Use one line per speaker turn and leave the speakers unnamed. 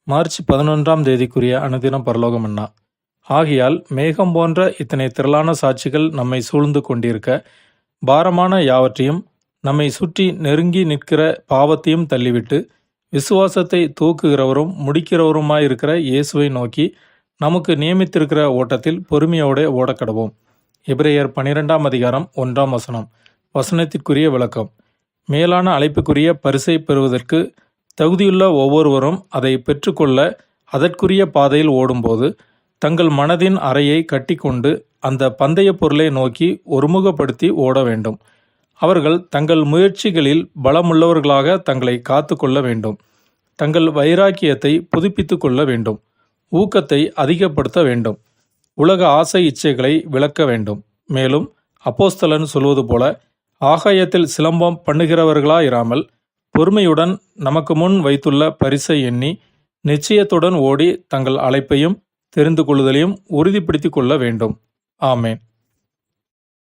March 11ஆம் தேதிக்குரிய அனுதினம் பரலோகம் மன்னா. ஆகையால் மேகம் போன்ற இத்தனை திரளான சாட்சிகள் நம்மை சூழ்ந்து கொண்டிருக்க, பாரமான யாவற்றையும் நம்மை சுற்றி நெருங்கி நிற்கிற பாவத்தையும் தள்ளிவிட்டு, விசுவாசத்தை தூக்குகிறவரும் முடிக்கிறவருமாயிருக்கிற இயேசுவை நோக்கி நமக்கு நியமித்திருக்கிற ஓட்டத்தில் பொறுமையோடு ஓடக்கடவோம். எபிரேயர் 12ஆம் அதிகாரம் 1ஆம் வசனம். வசனத்திற்குரிய விளக்கம். மேலான அழைப்புக்குரிய பரிசை பெறுவதற்கு தகுதியுள்ள ஒவ்வொருவரும் அதை பெற்றுக்கொள்ள அதற்குரிய பாதையில் ஓடும்போது தங்கள் மனதின் அறையை கட்டிக்கொண்டு அந்த பந்தய பொருளை நோக்கி ஒருமுகப்படுத்தி ஓட வேண்டும். அவர்கள் தங்கள் முயற்சிகளில் பலமுள்ளவர்களாக தங்களை காத்து கொள்ள வேண்டும். தங்கள் வைராக்கியத்தை புதுப்பித்து கொள்ள வேண்டும். ஊக்கத்தை அதிகப்படுத்த வேண்டும். உலக ஆசை இச்சைகளை விளக்க வேண்டும். மேலும் அப்போஸ்தலன் சொல்வது போல ஆகாயத்தில் சிலம்பம் பண்ணுகிறவர்களாயிராமல் பொறுமையுடன் நமக்கு முன் வைத்துள்ள பரிசை எண்ணி நிச்சயத்துடன் ஓடி தங்கள் அழைப்பையும் தெரிந்து கொள்ளுதலையும் உறுதிப்படுத்திக் கொள்ள வேண்டும். ஆமேன்.